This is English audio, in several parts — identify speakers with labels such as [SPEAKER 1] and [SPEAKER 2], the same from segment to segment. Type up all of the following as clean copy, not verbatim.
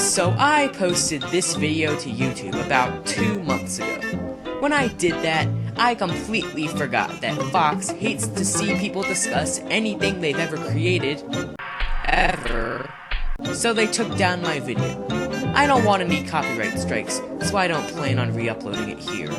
[SPEAKER 1] So I posted this video to YouTube about 2 months ago. When I did that, I completely forgot that Fox hates to see people discuss anything they've ever created, ever. So they took down my video. I don't want any copyright strikes, so I don't plan on re-uploading it here.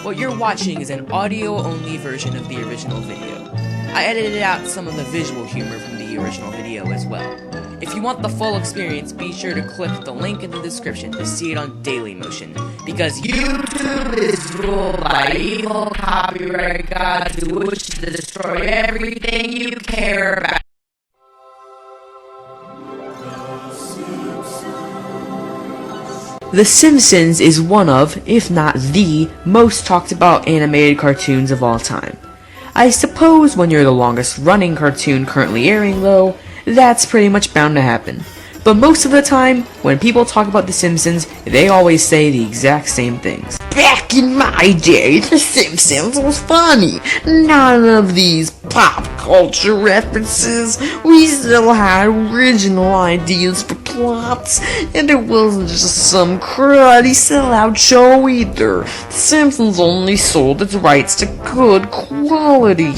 [SPEAKER 1] What you're watching is an audio-only version of the original video. I edited out some of the visual humor from the original video as well. If you want the full experience, be sure to click the link in the description to see it on Dailymotion, because YouTube is ruled by evil copyright gods who wish to destroy everything you care about. The Simpsons is one of, if not the, most talked about animated cartoons of all time. I suppose when you're the longest running cartoon currently airing though, that's pretty much bound to happen. But most of the time, when people talk about The Simpsons, they always say the exact same things. Back in my day, The Simpsons was funny. None of these pop culture references. We still had original ideas for plots, and it wasn't just some cruddy sellout show either. The Simpsons only sold its rights to good quality.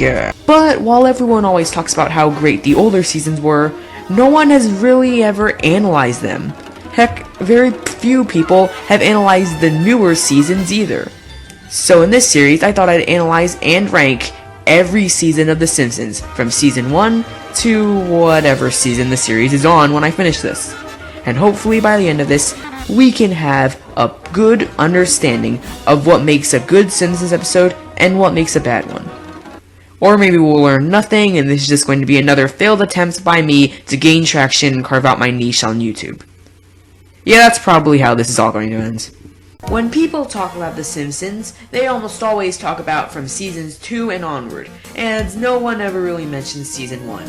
[SPEAKER 1] But while everyone always talks about how great the older seasons were, no one has really ever analyzed them. Heck, very few people have analyzed the newer seasons either. So in this series, I thought I'd analyze and rank every season of The Simpsons, from season 1 to whatever season the series is on when I finish this. And hopefully by the end of this, we can have a good understanding of what makes a good Simpsons episode and what makes a bad one. Or maybe we'll learn nothing, and this is just going to be another failed attempt by me to gain traction and carve out my niche on YouTube. Yeah, that's probably how this is all going to end. When people talk about The Simpsons, they almost always talk about from seasons 2 and onward, and no one ever really mentions season 1.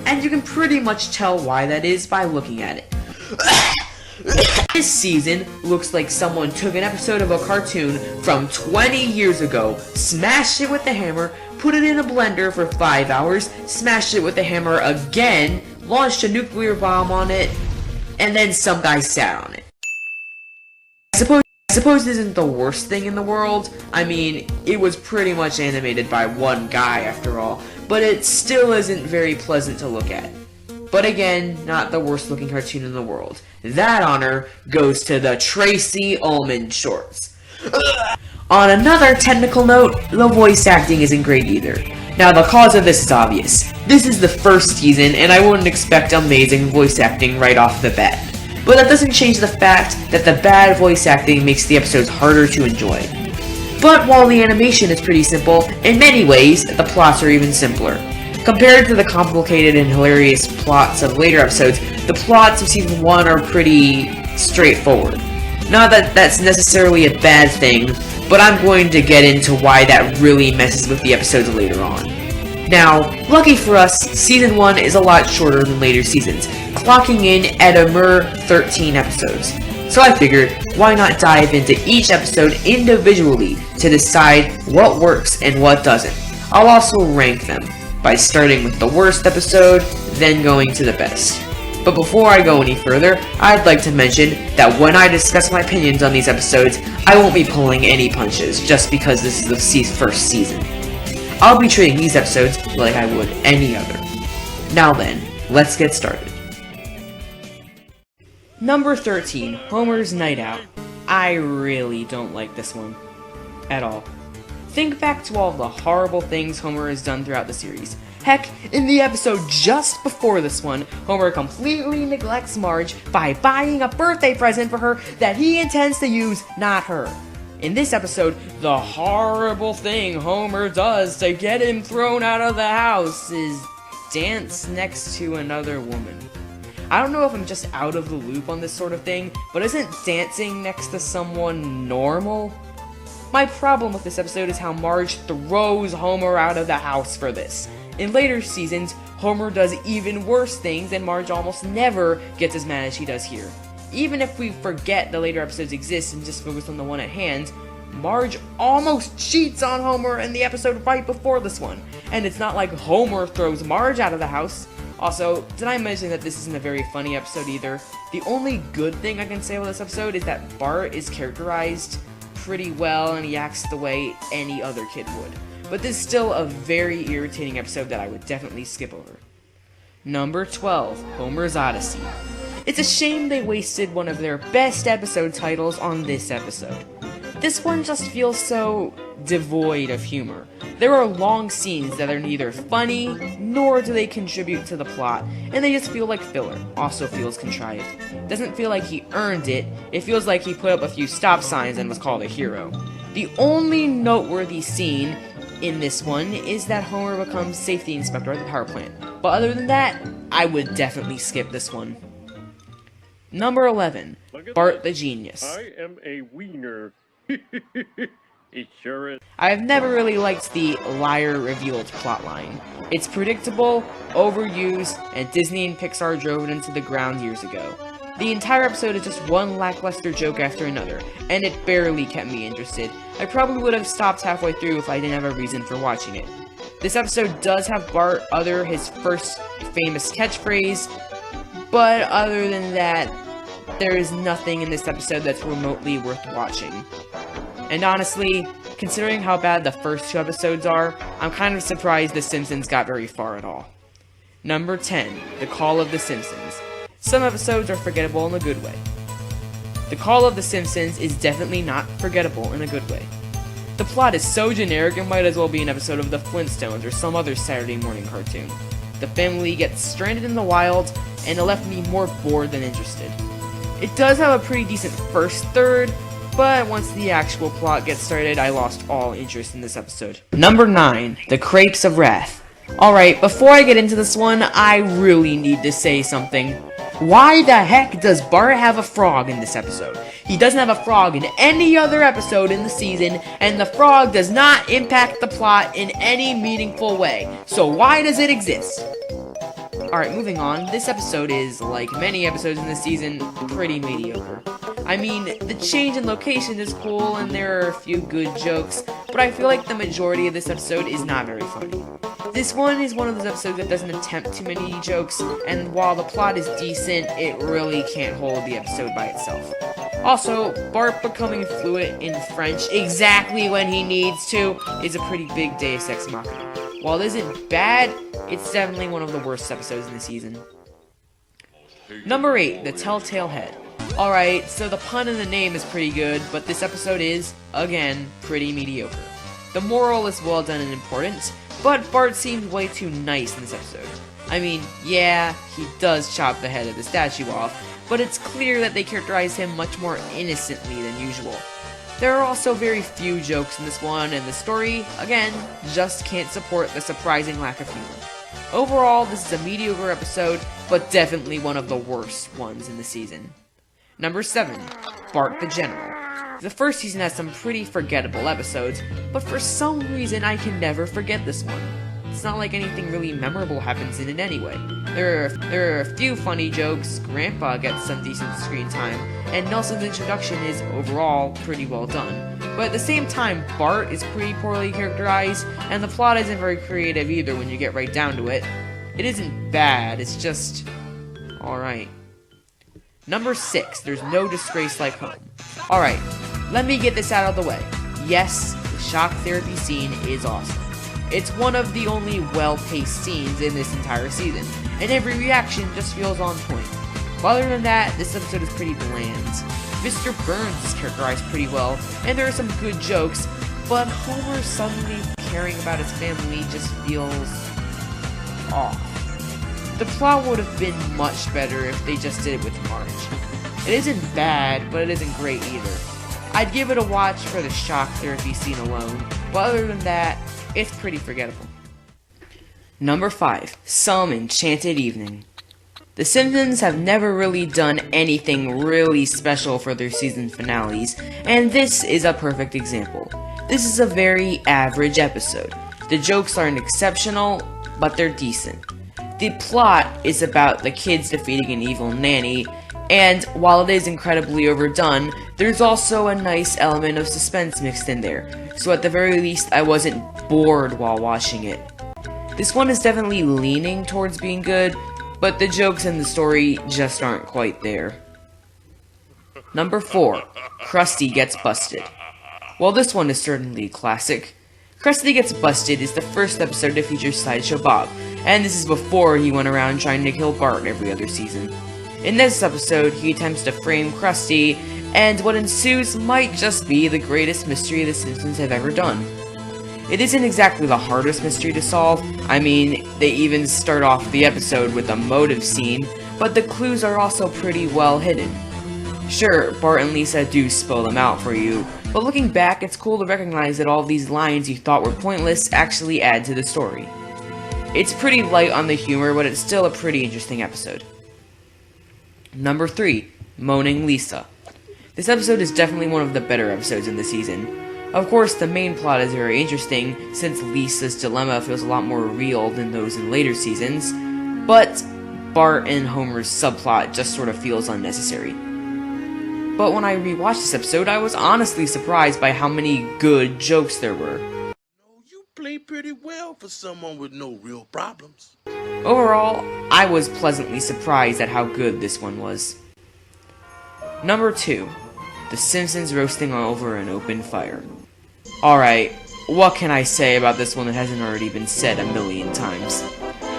[SPEAKER 1] And you can pretty much tell why that is by looking at it. This season looks like someone took an episode of a cartoon from 20 years ago, smashed it with a hammer, put it in a blender for 5 hours, smashed it with a hammer again, launched a nuclear bomb on it, and then some guy sat on it. I suppose this isn't the worst thing in the world. I mean, it was pretty much animated by one guy after all, but it still isn't very pleasant to look at. But again, not the worst looking cartoon in the world. That honor goes to the Tracy Ullman shorts. On another technical note, the voice acting isn't great either. Now the cause of this is obvious. This is the first season, and I wouldn't expect amazing voice acting right off the bat. But that doesn't change the fact that the bad voice acting makes the episodes harder to enjoy. But while the animation is pretty simple, in many ways, the plots are even simpler. Compared to the complicated and hilarious plots of later episodes, the plots of season 1 are pretty straightforward. Not that that's necessarily a bad thing, but I'm going to get into why that really messes with the episodes later on. Now, lucky for us, season 1 is a lot shorter than later seasons, clocking in at a mere 13 episodes. So I figured, why not dive into each episode individually to decide what works and what doesn't. I'll also rank them, by starting with the worst episode, then going to the best. But before I go any further, I'd like to mention that when I discuss my opinions on these episodes, I won't be pulling any punches just because this is the first season. I'll be treating these episodes like I would any other. Now then, let's get started. Number 13, Homer's Night Out. I really don't like this one. At all. Think back to all the horrible things Homer has done throughout the series. Heck, in the episode just before this one, Homer completely neglects Marge by buying a birthday present for her that he intends to use, not her. In this episode, the horrible thing Homer does to get him thrown out of the house is dance next to another woman. I don't know if I'm just out of the loop on this sort of thing, but isn't dancing next to someone normal? My problem with this episode is how Marge throws Homer out of the house for this. In later seasons, Homer does even worse things, and Marge almost never gets as mad as she does here. Even if we forget the later episodes exist and just focus on the one at hand, Marge almost cheats on Homer in the episode right before this one. And it's not like Homer throws Marge out of the house. Also, did I mention that this isn't a very funny episode either? The only good thing I can say about this episode is that Bart is characterized pretty well and he acts the way any other kid would. But this is still a very irritating episode that I would definitely skip over. Number 12, Homer's Odyssey. It's a shame they wasted one of their best episode titles on this episode. This one just feels so devoid of humor. There are long scenes that are neither funny, nor do they contribute to the plot, and they just feel like filler. Also feels contrived. Doesn't feel like he earned it, it feels like he put up a few stop signs and was called a hero. The only noteworthy scene in this one is that Homer becomes safety inspector at the power plant. But other than that, I would definitely skip this one. Number 11, Bart the Genius.
[SPEAKER 2] I am a wiener. It sure is.
[SPEAKER 1] I've never really liked the liar revealed plotline. It's predictable, overused, and Disney and Pixar drove it into the ground years ago. The entire episode is just one lackluster joke after another, and it barely kept me interested. I probably would have stopped halfway through if I didn't have a reason for watching it. This episode does have Bart utter his first famous catchphrase, but other than that, there is nothing in this episode that's remotely worth watching. And honestly, considering how bad the first two episodes are, I'm kind of surprised The Simpsons got very far at all. Number 10, The Call of the Simpsons. Some episodes are forgettable in a good way. The Call of the Simpsons is definitely not forgettable in a good way. The plot is so generic it might as well be an episode of The Flintstones or some other Saturday morning cartoon. The family gets stranded in the wild, and it left me more bored than interested. It does have a pretty decent first third, but once the actual plot gets started, I lost all interest in this episode. Number 9, The Crepes of Wrath. Alright, before I get into this one, I really need to say something. Why the heck does Bart have a frog in this episode? He doesn't have a frog in any other episode in the season, and the frog does not impact the plot in any meaningful way. So why does it exist? Alright, moving on. This episode is, like many episodes in this season, pretty mediocre. I mean, the change in location is cool and there are a few good jokes, but I feel like the majority of this episode is not very funny. This one is one of those episodes that doesn't attempt too many jokes, and while the plot is decent, it really can't hold the episode by itself. Also, Bart becoming fluent in French exactly when he needs to is a pretty big Deus Ex Machina. While it isn't bad, it's definitely one of the worst episodes in the season. Number 8, The Telltale Head. Alright, so the pun in the name is pretty good, but this episode is, again, pretty mediocre. The moral is well done and important, but Bart seems way too nice in this episode. I mean, yeah, he does chop the head of the statue off, but it's clear that they characterize him much more innocently than usual. There are also very few jokes in this one, and the story, again, just can't support the surprising lack of humor. Overall, this is a mediocre episode, but definitely one of the worst ones in the season. Number 7, Bart the General. The first season has some pretty forgettable episodes, but for some reason I can never forget this one. It's not like anything really memorable happens in it anyway. There are a few funny jokes, Grandpa gets some decent screen time, and Nelson's introduction is overall pretty well done. But at the same time, Bart is pretty poorly characterized, and the plot isn't very creative either when you get right down to it. It isn't bad, it's just alright. Number 6, There's No Disgrace Like Home. Alright, let me get this out of the way. Yes, the shock therapy scene is awesome. It's one of the only well-paced scenes in this entire season, and every reaction just feels on point. But other than that, this episode is pretty bland. Mr. Burns is characterized pretty well, and there are some good jokes, but Homer suddenly caring about his family just feels off. The plot would have been much better if they just did it with Marge. It isn't bad, but it isn't great either. I'd give it a watch for the shock therapy scene alone, but other than that, it's pretty forgettable. Number 5, Some Enchanted Evening. The Simpsons have never really done anything really special for their season finales, and this is a perfect example. This is a very average episode. The jokes aren't exceptional, but they're decent. The plot is about the kids defeating an evil nanny, and while it is incredibly overdone, there's also a nice element of suspense mixed in there, so at the very least I wasn't bored while watching it. This one is definitely leaning towards being good, but the jokes in the story just aren't quite there. Number 4. Krusty Gets Busted. While this one is certainly a classic, Krusty Gets Busted is the first episode to feature Sideshow Bob, and this is before he went around trying to kill Bart every other season. In this episode, he attempts to frame Krusty, and what ensues might just be the greatest mystery the Simpsons have ever done. It isn't exactly the hardest mystery to solve. I mean, they even start off the episode with a motive scene, but the clues are also pretty well hidden. Sure, Bart and Lisa do spell them out for you, but looking back, it's cool to recognize that all these lines you thought were pointless actually add to the story. It's pretty light on the humor, but it's still a pretty interesting episode. Number 3. Moaning Lisa. This episode is definitely one of the better episodes in the season. Of course, the main plot is very interesting, since Lisa's dilemma feels a lot more real than those in later seasons, but Bart and Homer's subplot just sort of feels unnecessary. But when I rewatched this episode, I was honestly surprised by how many good jokes there were.
[SPEAKER 3] You play pretty well for someone with no real problems.
[SPEAKER 1] Overall, I was pleasantly surprised at how good this one was. Number 2. The Simpsons roasting over an open fire. Alright, what can I say about this one that hasn't already been said a million times?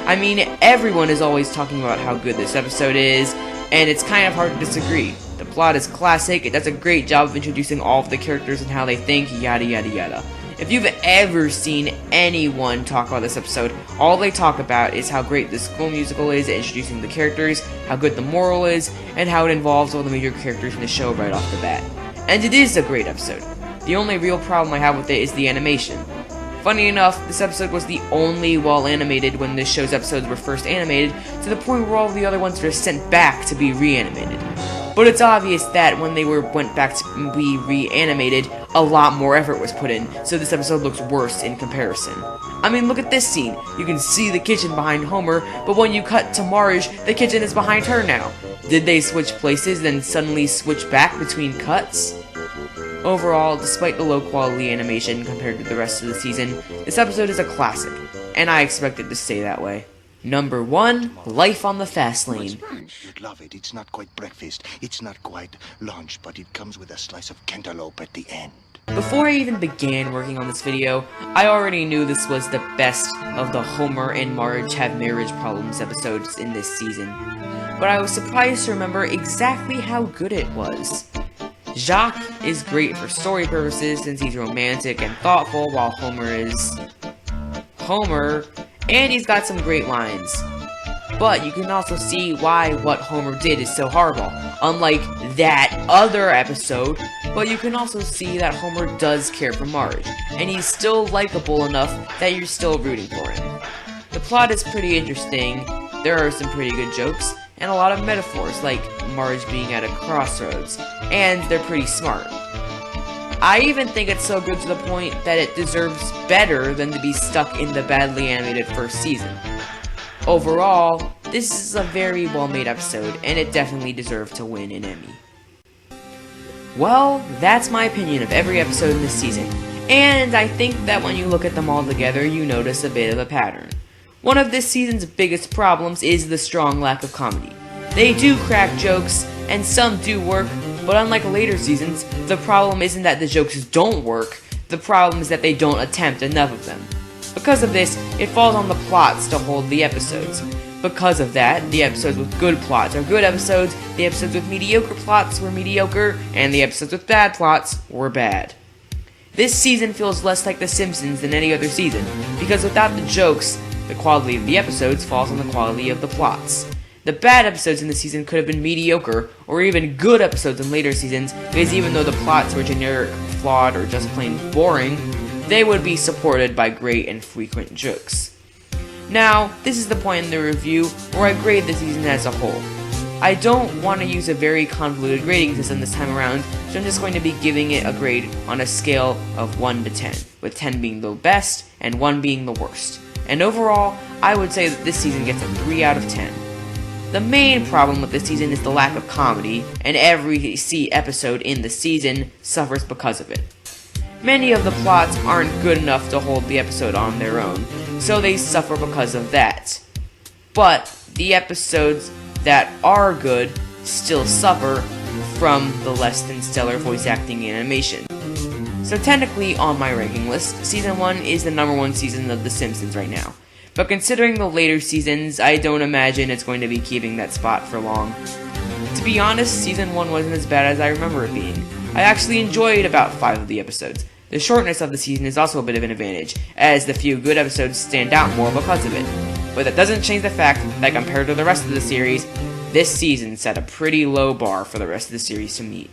[SPEAKER 1] I mean, everyone is always talking about how good this episode is, and it's kind of hard to disagree. The plot is classic, it does a great job of introducing all of the characters and how they think, yada yada yada. If you've ever seen anyone talk about this episode, all they talk about is how great the school musical is at introducing the characters, how good the moral is, and how it involves all the major characters in the show right off the bat. And it is a great episode. The only real problem I have with it is the animation. Funny enough, this episode was the only well-animated when this show's episodes were first animated, to the point where all the other ones were sent back to be reanimated. But it's obvious that when they went back to be reanimated, a lot more effort was put in, so this episode looks worse in comparison. I mean, look at this scene. You can see the kitchen behind Homer, but when you cut to Marge, the kitchen is behind her now. Did they switch places, then suddenly switch back between cuts? Overall, despite the low-quality animation compared to the rest of the season, this episode is a classic, and I expect it to stay that way. Number 1, Life on the Fast Lane.
[SPEAKER 4] You'd love it. It's not quite breakfast. It's not quite lunch, but it comes with a slice of cantaloupe at the end.
[SPEAKER 1] Before I even began working on this video, I already knew this was the best of the Homer and Marge have marriage problems episodes in this season. But I was surprised to remember exactly how good it was. Jacques is great for story purposes since he's romantic and thoughtful, while Homer is Homer, and he's got some great lines. But you can also see why what Homer did is so horrible, unlike that other episode, but you can also see that Homer does care for Marge, and he's still likable enough that you're still rooting for him. The plot is pretty interesting, there are some pretty good jokes, and a lot of metaphors, like Marge being at a crossroads, and they're pretty smart. I even think it's so good to the point that it deserves better than to be stuck in the badly animated first season. Overall, this is a very well-made episode, and it definitely deserved to win an Emmy. Well, that's my opinion of every episode in this season, and I think that when you look at them all together, you notice a bit of a pattern. One of this season's biggest problems is the strong lack of comedy. They do crack jokes, and some do work, but unlike later seasons, the problem isn't that the jokes don't work, the problem is that they don't attempt enough of them. Because of this, it falls on the plots to hold the episodes. Because of that, the episodes with good plots are good episodes, the episodes with mediocre plots were mediocre, and the episodes with bad plots were bad. This season feels less like The Simpsons than any other season, because without the jokes, the quality of the episodes falls on the quality of the plots. The bad episodes in the season could have been mediocre, or even good episodes in later seasons, because even though the plots were generic, flawed, or just plain boring, they would be supported by great and frequent jokes. Now, this is the point in the review where I grade the season as a whole. I don't want to use a very convoluted grading system this time around, so I'm just going to be giving it a grade on a scale of 1 to 10, with 10 being the best and 1 being the worst. And overall, I would say that this season gets a 3 out of 10. The main problem with this season is the lack of comedy, and every episode in the season suffers because of it. Many of the plots aren't good enough to hold the episode on their own, so they suffer because of that. But the episodes that are good still suffer from the less than stellar voice acting and animation. So technically, on my ranking list, Season 1 is the #1 season of The Simpsons right now. But considering the later seasons, I don't imagine it's going to be keeping that spot for long. To be honest, Season 1 wasn't as bad as I remember it being. I actually enjoyed about 5 of the episodes. The shortness of the season is also a bit of an advantage, as the few good episodes stand out more because of it. But that doesn't change the fact that compared to the rest of the series, this season set a pretty low bar for the rest of the series to meet.